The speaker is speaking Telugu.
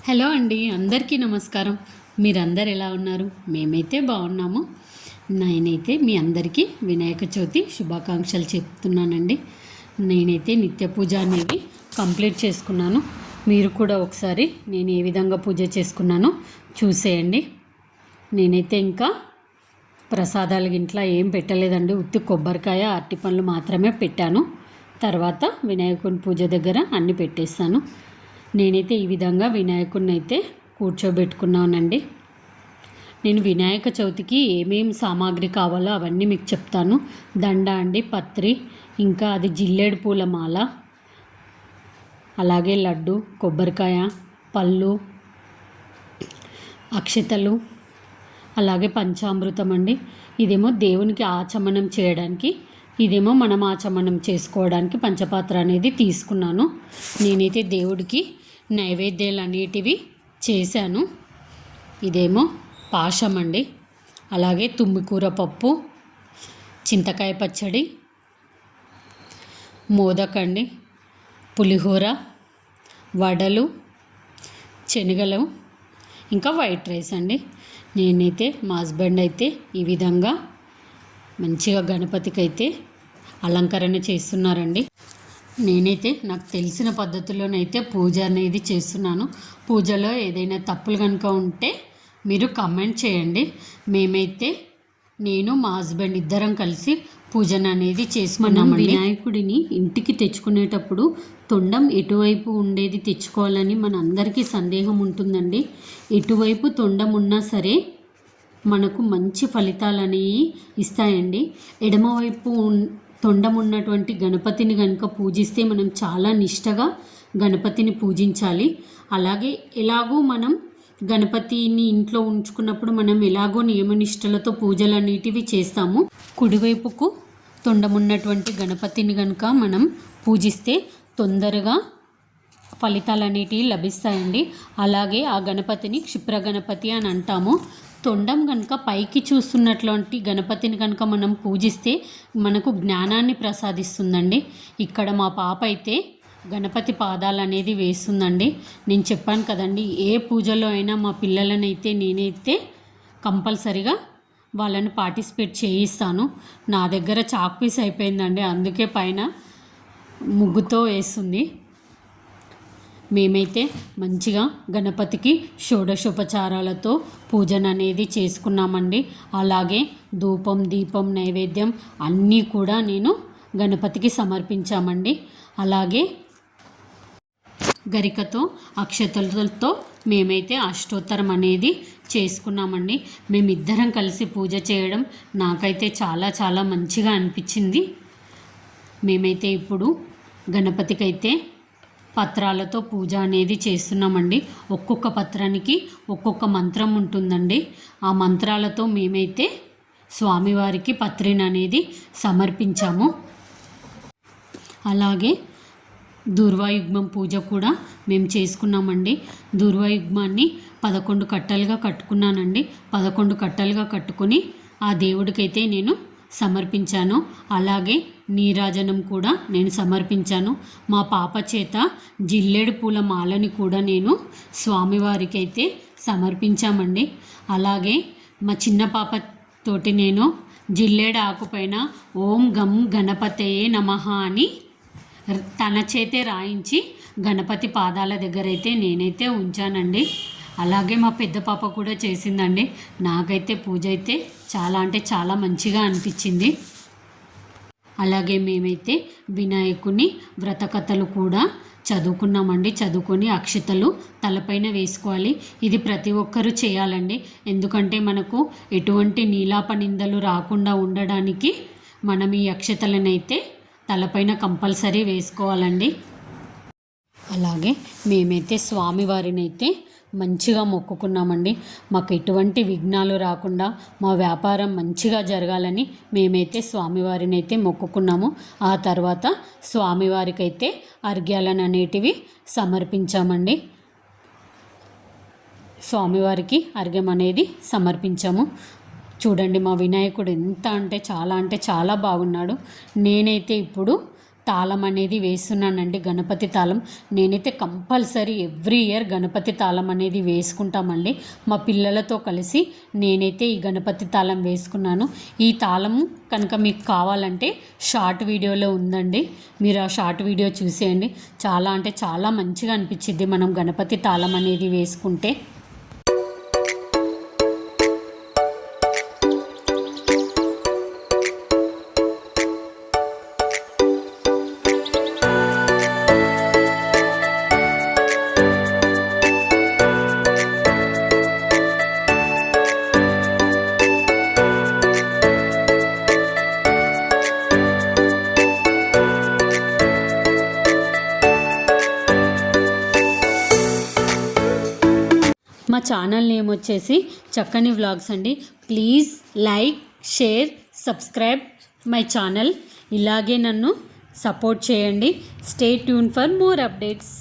హలో అండి, అందరికీ నమస్కారం. మీరందరు ఎలా ఉన్నారు? మేమైతే బాగున్నాము. నేనైతే మీ అందరికీ వినాయక చవితి శుభాకాంక్షలు చెప్తున్నానండి. నేనైతే నిత్య పూజ అనేది కంప్లీట్ చేసుకున్నాను. మీరు కూడా ఒకసారి నేను ఏ విధంగా పూజ చేసుకున్నానో చూసేయండి. నేనైతే ఇంకా ప్రసాదాలు ఇంట్లో ఏం పెట్టలేదండి. ఉత్తి కొబ్బరికాయ, అరటి పండ్లు మాత్రమే పెట్టాను. తర్వాత వినాయకుని పూజ దగ్గర అన్నీ పెట్టేస్తాను. నేనైతే ఈ విధంగా వినాయకుడిని అయితే కూర్చోబెట్టుకున్నానండి. నేను వినాయక చవితికి ఏమేమి సామాగ్రి కావాలో అవన్నీ మీకు చెప్తాను. దండ అండి, పత్రి, ఇంకా అది జిల్లేడు పూల మాల, అలాగే లడ్డు, కొబ్బరికాయ, పళ్ళు, అక్షతలు, అలాగే పంచామృతం అండి. ఇదేమో దేవునికి ఆచమనం చేయడానికి, ఇదేమో మనం ఆచమనం చేసుకోవడానికి పంచపాత్ర అనేది తీసుకున్నాను. నేనైతే దేవుడికి నైవేద్యాలు అనేటివి చేశాను. ఇదేమో పాశం అండి, అలాగే తుమ్మికూర పప్పు, చింతకాయ పచ్చడి, మోదకండి, పులిహోర, వడలు, శనగలు, ఇంకా వైట్ రైస్ అండి. నేనైతే మా హస్బెండ్ అయితే ఈ విధంగా మంచిగా గణపతికి అయితే అలంకరణ చేస్తున్నారండి. నేనైతే నాకు తెలిసిన పద్ధతిలోనైతే పూజ అనేది చేస్తున్నాను. పూజలో ఏదైనా తప్పులు కనుక ఉంటే మీరు కామెంట్ చేయండి. నేను మా హస్బెండ్ ఇద్దరం కలిసి పూజను అనేది చేసుకున్నామండి. వినాయకుడిని ఇంటికి తెచ్చుకునేటప్పుడు తొండం ఎటువైపు ఉండేది తెచ్చుకోవాలని మన అందరికీ సందేహం ఉంటుందండి. ఎటువైపు తొండం ఉన్నా సరే మనకు మంచి ఫలితాలు అనేవి ఇస్తాయండి. ఎడమవైపు తొండం ఉన్నటువంటి గణపతిని కనుక పూజిస్తే మనం చాలా నిష్టగా గణపతిని పూజించాలి. అలాగే ఎలాగో మనం గణపతిని ఇంట్లో ఉంచుకున్నప్పుడు మనం ఎలాగో నియమనిష్టలతో పూజలు అనేటివి చేస్తాము. కుడివైపుకు తొండం ఉన్నటువంటి గణపతిని కనుక మనం పూజిస్తే తొందరగా ఫలితాలు అనేటివి లభిస్తాయండి. అలాగే ఆ గణపతిని క్షిప్ర గణపతి అని అంటాము. తొండం కనుక పైకి చూస్తున్నటువంటి గణపతిని కనుక మనం పూజిస్తే మనకు జ్ఞానాన్ని ప్రసాదిస్తుందండి. ఇక్కడ మా పాప అయితే గణపతి పాదాలు అనేది వేస్తుందండి. నేను చెప్పాను కదండి, ఏ పూజలో అయినా మా పిల్లలనైతే నేనైతే కంపల్సరిగా వాళ్ళని పార్టిసిపేట్ చేయిస్తాను. నా దగ్గర చాక్ పీస్ అయిపోయిందండి, అందుకే పైన ముగ్గుతో వేస్తుంది. మేమైతే మంచిగా గణపతికి షోడశోపచారాలతో పూజన అనేది చేసుకున్నామండి. అలాగే ధూపం, దీపం, నైవేద్యం అన్నీ కూడా నేను గణపతికి సమర్పించామండి. అలాగే గరికతో, అక్షతలతో మేమైతే అష్టోత్తరం అనేది చేసుకున్నామండి. మేమిద్దరం కలిసి పూజ చేయడం నాకైతే చాలా చాలా మంచిగా అనిపించింది. మేమైతే ఇప్పుడు గణపతికి అయితే పత్రాలతో పూజ అనేది చేస్తున్నామండి. ఒక్కొక్క పత్రానికి ఒక్కొక్క మంత్రం ఉంటుందండి. ఆ మంత్రాలతో మేమైతే స్వామివారికి పత్రిని అనేది సమర్పించాము. అలాగే దుర్వాయుగ్మం పూజ కూడా మేము చేసుకున్నామండి. దుర్వాయుగ్మాన్ని 11 కట్టలుగా కట్టుకున్నానండి. 11 కట్టలుగా కట్టుకొని ఆ దేవుడికైతే నేను సమర్పించాను. అలాగే నీరాజనం కూడా నేను సమర్పించాను. మా పాప చేత జిల్లేడు పూల మాలని కూడా నేను స్వామివారికి అయితే సమర్పించామండి. అలాగే మా చిన్న పాపతోటి నేను జిల్లేడు ఆకుపైన ఓం గం గణపతయే నమః అని తన చేతే రాయించి గణపతి పాదాల దగ్గర అయితే నేనైతే ఉంచానండి. అలాగే మా పెద్ద పాప కూడా చేసిందండి. నాకైతే పూజ అయితే చాలా అంటే చాలా మంచిగా అనిపించింది. అలాగే మేమైతే వినాయకుని వ్రతకథలు కూడా చదువుకున్నామండి. చదువుకొని అక్షతలు తలపైన వేసుకోవాలి. ఇది ప్రతి ఒక్కరూ చేయాలండి. ఎందుకంటే మనకు ఎటువంటి నీలాప నిందలు రాకుండా ఉండడానికి మనం ఈ అక్షతలనైతే తలపైన కంపల్సరీ వేసుకోవాలండి. అలాగే మేమైతే స్వామివారిని అయితే మంచిగా మొక్కుకున్నామండి. మాకు ఎటువంటి విఘ్నాలు రాకుండా మా వ్యాపారం మంచిగా జరగాలని మేమైతే స్వామివారిని అయితే మొక్కుకున్నాము. ఆ తర్వాత స్వామివారికి అయితే అర్ఘ్యాలను అనేటివి సమర్పించామండి. స్వామివారికి అర్ఘ్యం అనేది సమర్పించాము. చూడండి మా వినాయకుడు ఎంత అంటే చాలా బాగున్నాడు. నేనైతే ఇప్పుడు తాళం అనేది వేస్తున్నానండి, గణపతి తాళం. నేనైతే కంపల్సరీ ఎవ్రీ ఇయర్ గణపతి తాళం అనేది వేసుకుంటామండి. మా పిల్లలతో కలిసి నేనైతే ఈ గణపతి తాళం వేసుకున్నాను. ఈ తాళం కనుక మీకు కావాలంటే షార్ట్ వీడియోలో ఉందండి, మీరు ఆ షార్ట్ వీడియో చూసేయండి. చాలా అంటే చాలా మంచిగా అనిపించింది మనం గణపతి తాళం అనేది వేసుకుంటే. మా ఛానల్ నేమ్ వచ్చేసి చక్కని వ్లాగ్స్ అండి. Please like, share, subscribe my channel. ఇలాగే నన్ను సపోర్ట్ చేయండి. Stay tune for more updates.